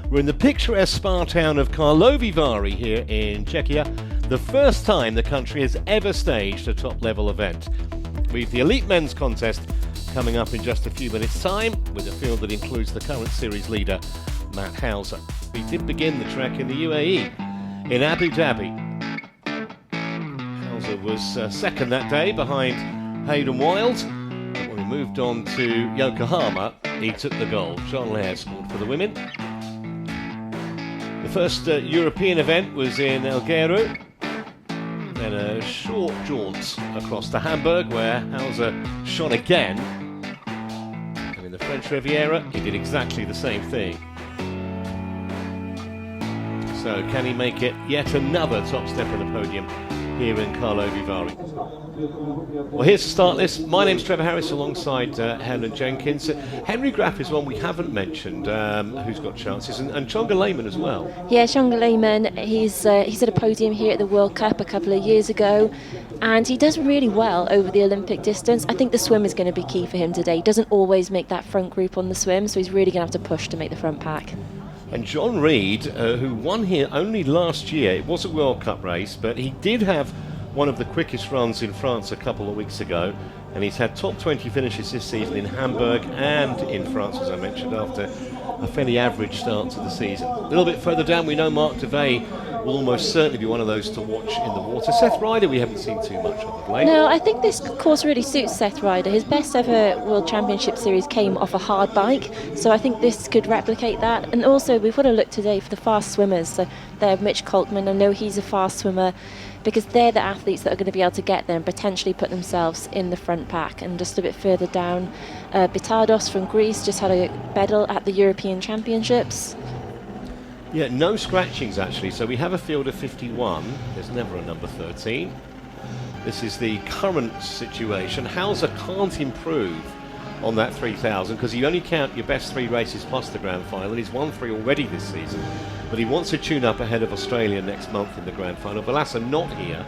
We're in the picturesque spa town of Karlovy Vary here in Czechia, the first time the country has ever staged a top-level event. We've the elite men's contest coming up in just a few minutes' time, with a field that includes the current series leader, Matt Hauser. We did begin the trek in the UAE, in Abu Dhabi. Hauser was second that day behind Hayden Wilde. When we moved on to Yokohama, he took the gold. Jean Lair scored for the women. The first European event was in Alghero, then a short jaunt across to Hamburg where Hauser shone again, and in the French Riviera he did exactly the same thing. So can he make it yet another top step of the podium here in Karlovy Vary? Well, here's the start list. My name's Trevor Harris alongside Helen Jenkins. Henry Graf is one we haven't mentioned, who's got chances, and Chonga Lehman as well. Yeah, Chonga Lehman, he's at a podium here at the World Cup a couple of years ago, and he does really well over the Olympic distance. I think the swim is going to be key for him today. He doesn't always make that front group on the swim, so he's really going to have to push to make the front pack. And John Reid, who won here only last year, it was a World Cup race, but he did have one of the quickest runs in France a couple of weeks ago, and he's had top 20 finishes this season in Hamburg and in France, as I mentioned, after a fairly average start to the season. A little bit further down, we know Mark Devey will almost certainly be one of those to watch in the water. Seth Ryder we haven't seen too much of late. No, I think this course really suits Seth Ryder. His best ever World Championship Series came off a hard bike, so I think this could replicate that. And also we've got to look today for the fast swimmers. So there, Mitch Coltman, I know he's a fast swimmer, because they're the athletes that are going to be able to get there and potentially put themselves in the front pack. And just a bit further down, Bitardos from Greece just had a medal at the European Championships. Yeah, no scratchings actually, so we have a field of 51. There's never a number 13. This is the current situation. Hauser can't improve on that 3,000 because you only count your best 3 races plus the grand final, and he's won 3 already this season. But he wants to tune up ahead of Australia next month in the grand final. Velasa not here,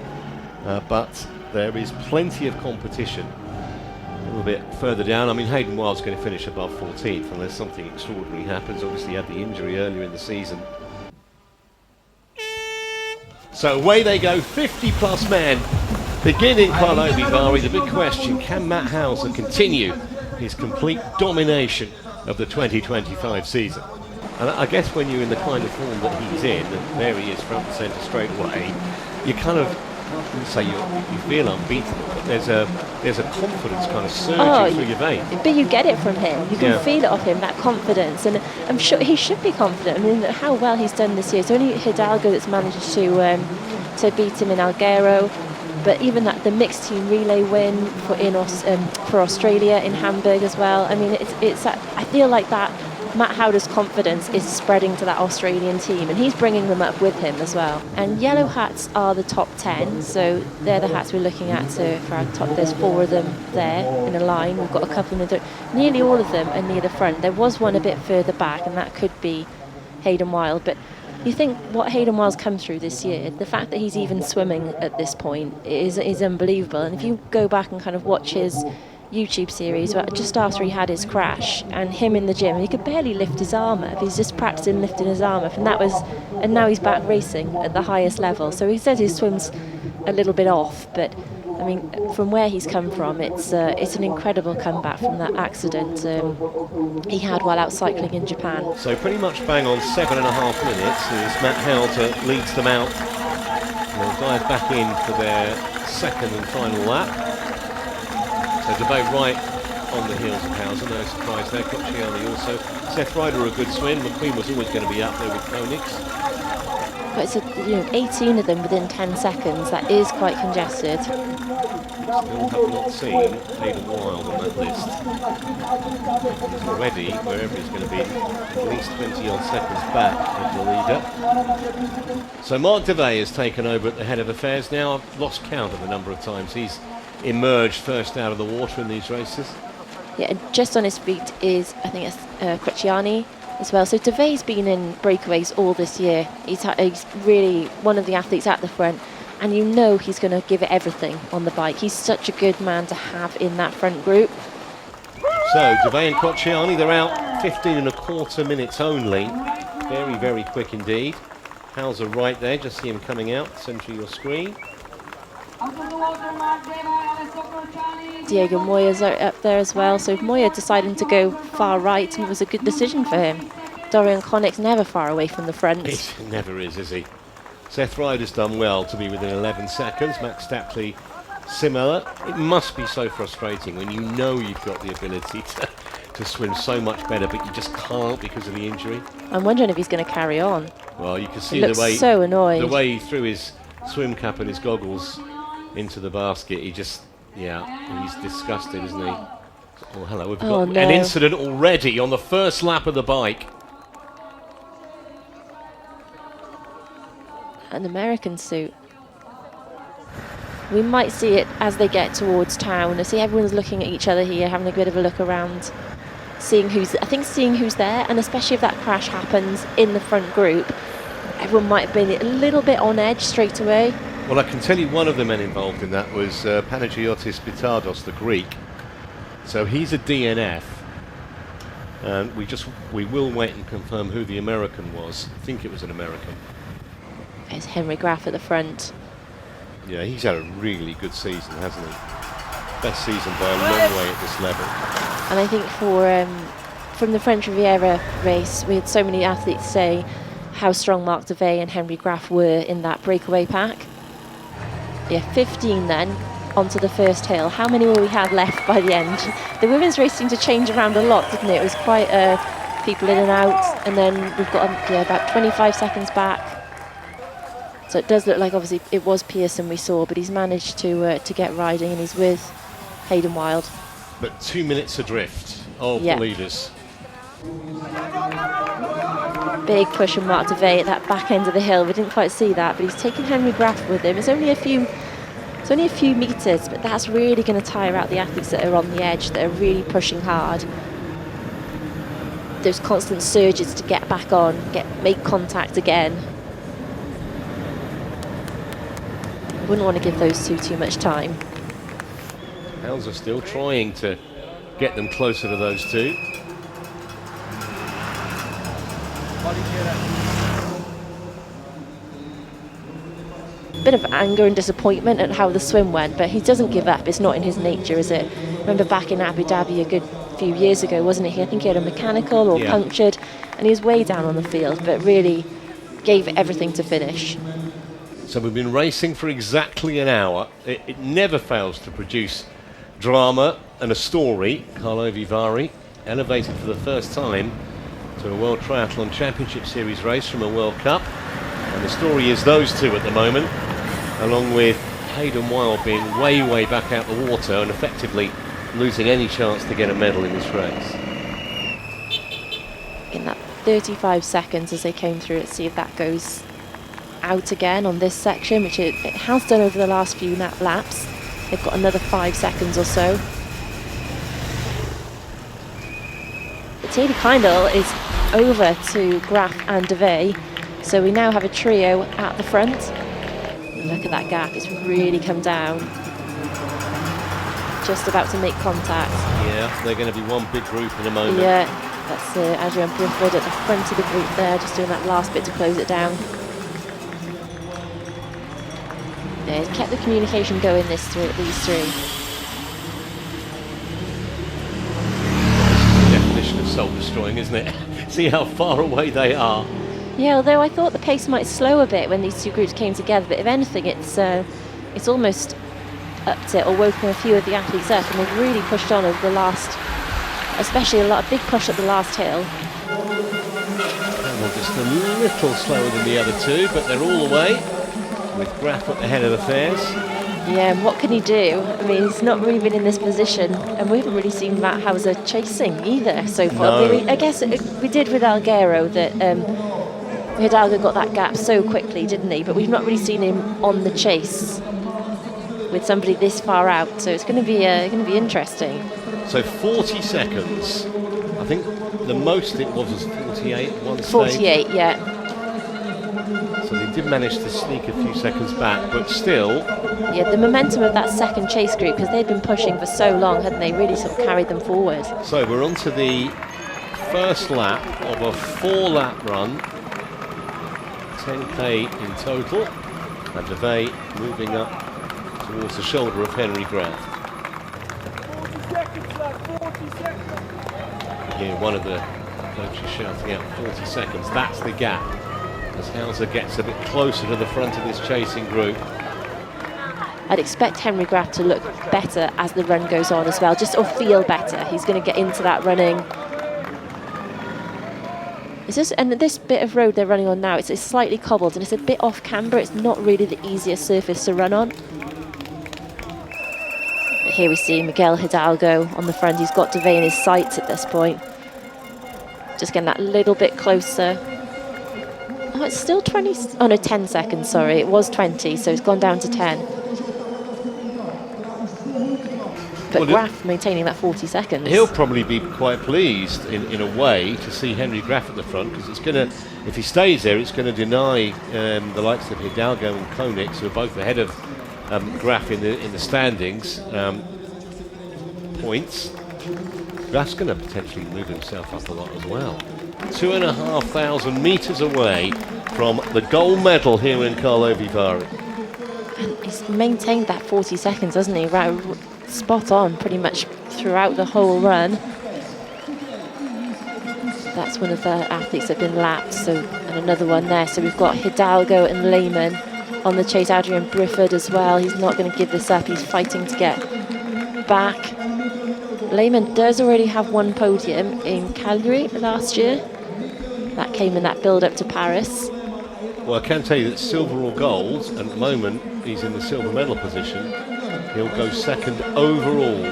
but there is plenty of competition. A little bit further down, I mean, Hayden Wilde's going to finish above 14th unless something extraordinary happens. Obviously he had the injury earlier in the season. So away they go, 50 plus men begin in Karlovy Vary. The big question, can Matt Hauser continue his complete domination of the 2025 season? And I guess when you're in the kind of form that he's in, and there he is front and centre straight away, you kind of, I wouldn't say you feel unbeatable, but there's a confidence kind of surging through your veins. But you get it from him. You can feel it off him, that confidence, and I'm sure he should be confident. I mean, how well he's done this year. It's only Hidalgo that's managed to beat him in Alghero. But even the mixed team relay win for Australia in Hamburg as well. I mean, I feel like that Matt Hauser's confidence is spreading to that Australian team, and he's bringing them up with him as well. And yellow hats are the top 10, so they're the hats we're looking at for our top. There's 4 of them there in a line. We've got a couple in the nearly all of them are near the front. There was one a bit further back, and that could be Hayden Wilde, but you think what Hayden Wilde's come through this year, the fact that he's even swimming at this point is unbelievable. And if you go back and kind of watch his YouTube series, just after he had his crash, and him in the gym, he could barely lift his arm up. He's just practicing lifting his arm up, and now he's back racing at the highest level. So he says his swim's a little bit off, but I mean, from where he's come from, it's an incredible comeback from that accident he had while out cycling in Japan. So pretty much bang on 7.5 minutes as Matt Hauser leads them out. They'll dive back in for their second and final lap. So Devey right on the heels of Hauser, no surprise there. Cocciani also. Seth Ryder a good swim. McQueen was always going to be up there with Coninx. But it's 18 of them within 10 seconds. That is quite congested. Still have not seen Hayden Wilde on that list. He's already, wherever he's going to be, at least 20 odd seconds back of the leader. So Mark Devey has taken over at the head of affairs now. I've lost count of the number of times he's emerged first out of the water in these races. Yeah, just on his feet is, I think it's Cocciani as well. So Devey's been in breakaways all this year. He's really one of the athletes at the front. And you know he's going to give it everything on the bike. He's such a good man to have in that front group. So Devey and Cocciani, they're out 15.25 minutes only. Very, very quick indeed. Hauser right there, just see him coming out, centre of your screen. Diego Moya's up there as well, so Moya deciding to go far right, and it was a good decision for him. Dorian Coninx never far away from the front. It never is he? Seth Ryder's done well to be within 11 seconds. Max Stapley similar. It must be so frustrating when you know you've got the ability to swim so much better, but you just can't because of the injury. I'm wondering if he's going to carry on. Well, you can see the way so annoyed. The way he threw his swim cap and his goggles into the basket. He just, he's disgusted, isn't he? Oh, hello, we've got an incident already on the first lap of the bike. An American suit. We might see it as they get towards town. I see everyone's looking at each other here, having a bit of a look around, seeing who's there, and especially if that crash happens in the front group, everyone might have been a little bit on edge straight away. Well, I can tell you one of the men involved in that was Panagiotis Pitardos, the Greek. So he's a DNF. And we will wait and confirm who the American was. I think it was an American. There's Henry Graf at the front. Yeah, he's had a really good season, hasn't he? Best season by a long way at this level. And I think from the French Riviera race, we had so many athletes say how strong Marc Devey and Henry Graf were in that breakaway pack. Yeah, 15 then, onto the first hill. How many will we have left by the end? The women's race seemed to change around a lot, didn't it? It was quite people in and out, and then we've got about 25 seconds back. So it does look like, obviously, it was Pearson we saw, but he's managed to get riding, and he's with Hayden Wild. But 2 minutes adrift of the leaders. Big push from Marc Devey at that back end of the hill. We didn't quite see that, but he's taken Henry Graf with him. It's only a few meters, but that's really going to tire out the athletes that are on the edge, that are really pushing hard. Those constant surges to get back on, make contact again. Wouldn't want to give those two too much time. Hauser still trying to get them closer to those two. Bit of anger and disappointment at how the swim went, but he doesn't give up. It's not in his nature, is it? Remember back in Abu Dhabi a good few years ago, wasn't it? I think he had a mechanical or punctured, and he was way down on the field, but really gave everything to finish. So we've been racing for exactly an hour. It never fails to produce drama and a story. Karlovy Vary elevated for the first time to a World Triathlon Championship Series race from a World Cup. And the story is those two at the moment, along with Hayden Wild being way, way back out the water and effectively losing any chance to get a medal in this race. In that 35 seconds as they came through, let's see if that goes out again on this section, which it has done over the last few laps. They've got another 5 seconds or so. But Taylor Kindle is over to Graf and Devey, so we now have a trio at the front. Look at that gap, it's really come down. Just about to make contact. Yeah, they're going to be one big group in a moment. Yeah, that's Adrian Bruford at the front of the group there, just doing that last bit to close it down. Yeah, he's kept the communication going these three. The definition of soul-destroying, isn't it? See how far away they are. Yeah, although I thought the pace might slow a bit when these two groups came together, but if anything, it's almost upped it or woken a few of the athletes up, and they've really pushed on over the last, especially a big push at the last hill. And just a little slower than the other two, but they're all the way, with Graf at the head of affairs. Yeah, and what can he do? I mean, he's not really been in this position, and we haven't really seen Matt Hauser chasing either so far. No. I guess we did with Alghero that Hidalgo got that gap so quickly, didn't he? But we've not really seen him on the chase with somebody this far out, so it's going to be interesting. So 40 seconds. I think the most it was 48 at one stage. 48, yeah. So they did manage to sneak a few seconds back, but still. Yeah, the momentum of that second chase group, because they'd been pushing for so long, hadn't they? Really sort of carried them forward. So we're on to the first lap of a 4-lap run 10k in total, and Devey moving up towards the shoulder of Henry Graf. Here one of the coaches shouting out 40 seconds. That's the gap as Hauser gets a bit closer to the front of this chasing group. I'd expect Henry Graf to look better as the run goes on as well, or feel better. He's going to get into that running. And this bit of road they're running on now, it's slightly cobbled and it's a bit off camber. It's not really the easiest surface to run on. But here we see Miguel Hidalgo on the front. He's got Devey in his sights at this point. Just getting that little bit closer. Oh, it's still 20, oh no, 10 seconds, sorry. It was 20, so it's gone down to 10. But Graf maintaining that 40 seconds. He'll probably be quite pleased in a way to see Henry Graf at the front, because it's going to, if he stays there, it's going to deny the likes of Hidalgo and Coninx, who are both ahead of Graf in the standings, points. Graf's going to potentially move himself up a lot as well. 2,500 metres away from the gold medal here in Karlovy Vary. And he's maintained that 40 seconds, hasn't he? Right, spot on pretty much throughout the whole run. That's one of the athletes that have been lapped, and another one there. So we've got Hidalgo and Lehman on the chase. Adrian Brifford as well. He's not going to give this up. He's fighting to get back. Lehman does already have one podium in Calgary last year. That came in that build-up to Paris. Well, I can tell you that silver or gold, and at the moment he's in the silver medal position. He'll go second overall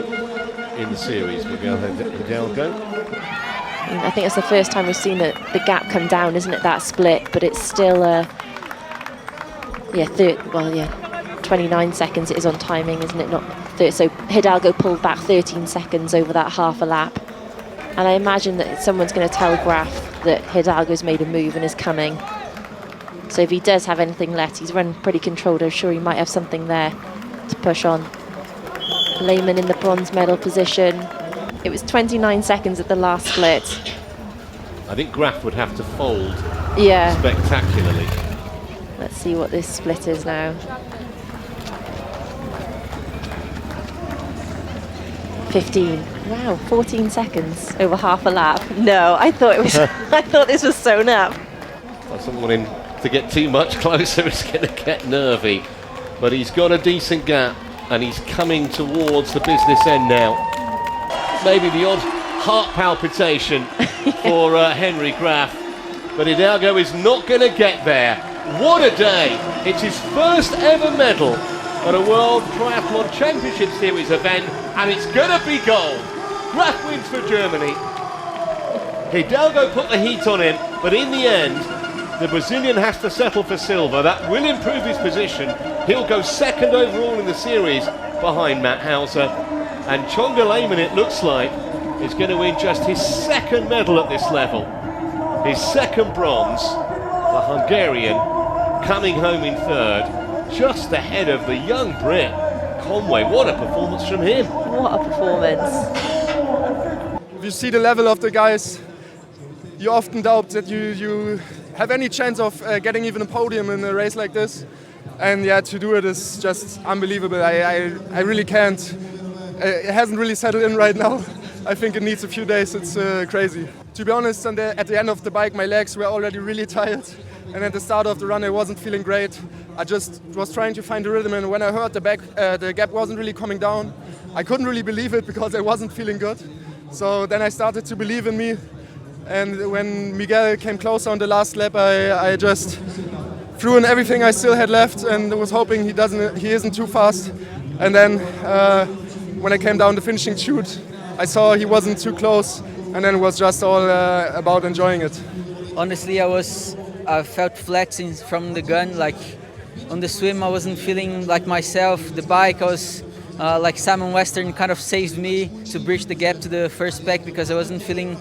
in the series, Miguel Hidalgo. I think it's the first time we've seen the gap come down, isn't it, that split? But it's still, 29 seconds it is on timing, isn't it? Not 30. So Hidalgo pulled back 13 seconds over that half a lap. And I imagine that someone's going to tell Graf that Hidalgo's made a move and is coming. So if he does have anything left, he's run pretty controlled. I'm sure he might have something there to push on. Lehman in the bronze medal position. It was 29 seconds at the last split. I think Graf would have to fold spectacularly. Let's see what this split is now. 15. Wow, 14 seconds over half a lap. No, I thought it was. I thought this was sewn up. I don't want him to get too much closer. It's going to get nervy. But he's got a decent gap, and he's coming towards the business end now. Maybe the odd heart palpitation for Henry Graf, but Hidalgo is not going to get there. What a day! It's his first ever medal at a World Triathlon Championship Series event, and it's going to be gold. Graf wins for Germany. Hidalgo put the heat on him, but in the end, the Brazilian has to settle for silver. That will improve his position. He'll go second overall in the series behind Matt Hauser. And Csonga Lehman, it looks like, is going to win just his second medal at this level. His second bronze. The Hungarian coming home in third, just ahead of the young Brit, Conway. What a performance from him. What a performance. If you see the level of the guys, you often doubt that you have any chance of getting even a podium in a race like this. And yeah, to do it is just unbelievable. I really can't. It hasn't really settled in right now. I think it needs a few days. It's crazy. To be honest, at the end of the bike, my legs were already really tired. And at the start of the run, I wasn't feeling great. I just was trying to find the rhythm. And when I heard the gap wasn't really coming down, I couldn't really believe it because I wasn't feeling good. So then I started to believe in me. And when Miguel came closer on the last lap, I just threw in everything I still had left and was hoping he isn't too fast. And then when I came down the finishing chute, I saw he wasn't too close, and then it was just all about enjoying it. Honestly, I felt flat from the gun. Like on the swim, I wasn't feeling like myself. The bike, I was like Simon Western kind of saved me to bridge the gap to the first pack because I wasn't feeling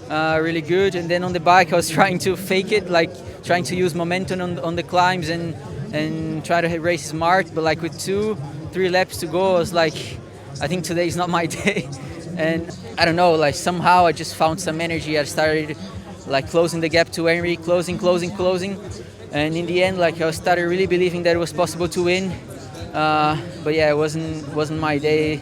really good. And then on the bike, I was trying to fake it, like trying to use momentum on the climbs and try to race smart. But like with 2-3 laps to go, I was like, I think today is not my day. And I don't know, like somehow I just found some energy. I started like closing the gap to Henry, closing. And in the end, like I started really believing that it was possible to win. But yeah, it wasn't my day.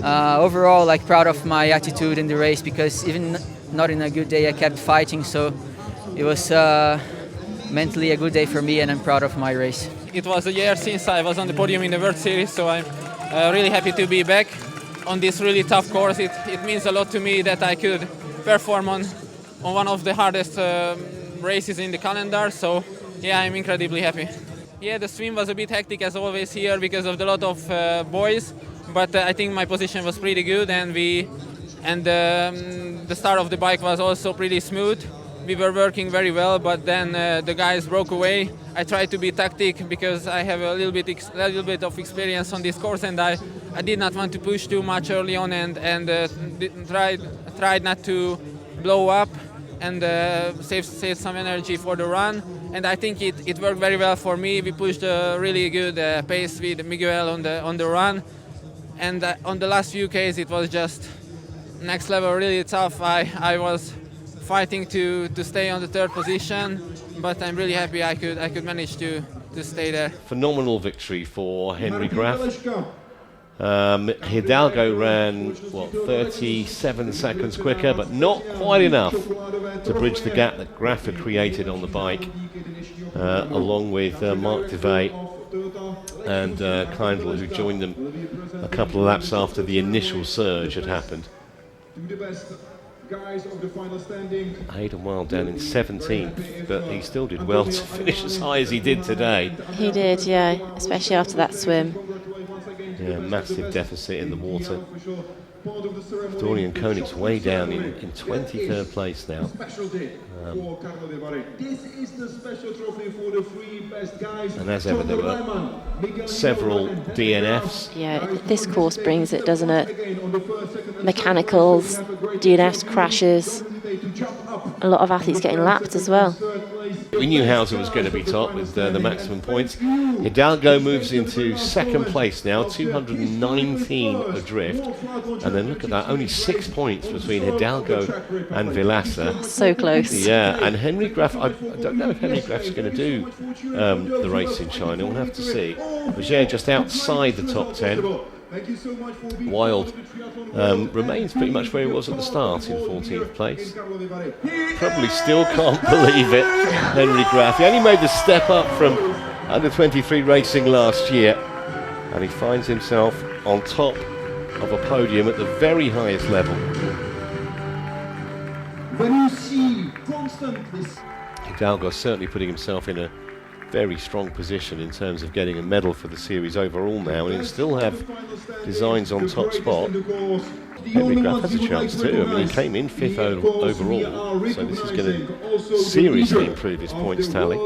Overall, like proud of my attitude in the race, because even not in a good day, I kept fighting. So it was mentally a good day for me, and I'm proud of my race. It was a year since I was on the podium in the World Series, so I'm really happy to be back on this really tough course. It means a lot to me that I could perform on one of the hardest races in the calendar. So yeah, I'm incredibly happy. Yeah, the swim was a bit hectic as always here because of the lot of boys, but I think my position was pretty good, and the start of the bike was also pretty smooth. We were working very well, but then the guys broke away. I tried to be tactic because I have a little bit of experience on this course, and I did not want to push too much early on, and tried not to blow up and save some energy for the run. And I think it worked very well for me. We pushed a really good pace with Miguel on the run, and on the last few Ks it was just next level, really tough. I was fighting to stay on the third position, but I'm really happy I could manage to stay there. Phenomenal victory for Henry Graf. Hidalgo ran 37 seconds quicker, but not quite enough to bridge the gap that Graf had created on the bike, along with Mark DeVay and Kleindl, who joined them a couple of laps after the initial surge had happened. Hayden Wild down in 17th, but he still did well to finish as high as he did today. He did, yeah, especially after that swim. Yeah, massive deficit in the water. Dorian Coninx way down in 23rd place now. And as ever, there were several DNFs. Yeah, this course brings it, doesn't it? Mechanicals, DNFs, crashes. A lot of athletes getting lapped as well. We knew Hauser was going to be top with the maximum points. Hidalgo moves into second place now, 219 adrift. And then look at that, only 6 points between Hidalgo and Vilasa. So close. Yeah, and Henry Graf, I don't know if Henry Graf's going to do the race in China, we'll have to see. But yeah, just outside the top 10. Wild remains pretty much where he was at the start in 14th place. Probably still can't believe it, Henry Graf. He only made the step up from under 23 racing last year, and he finds himself on top of a podium at the very highest level. Hidalgo certainly putting himself in a very strong position in terms of getting a medal for the series overall now, and he'll still have designs on top spot. Henry Graf has a chance too. I mean, he came in 5th overall, so this is going to seriously improve his points tally.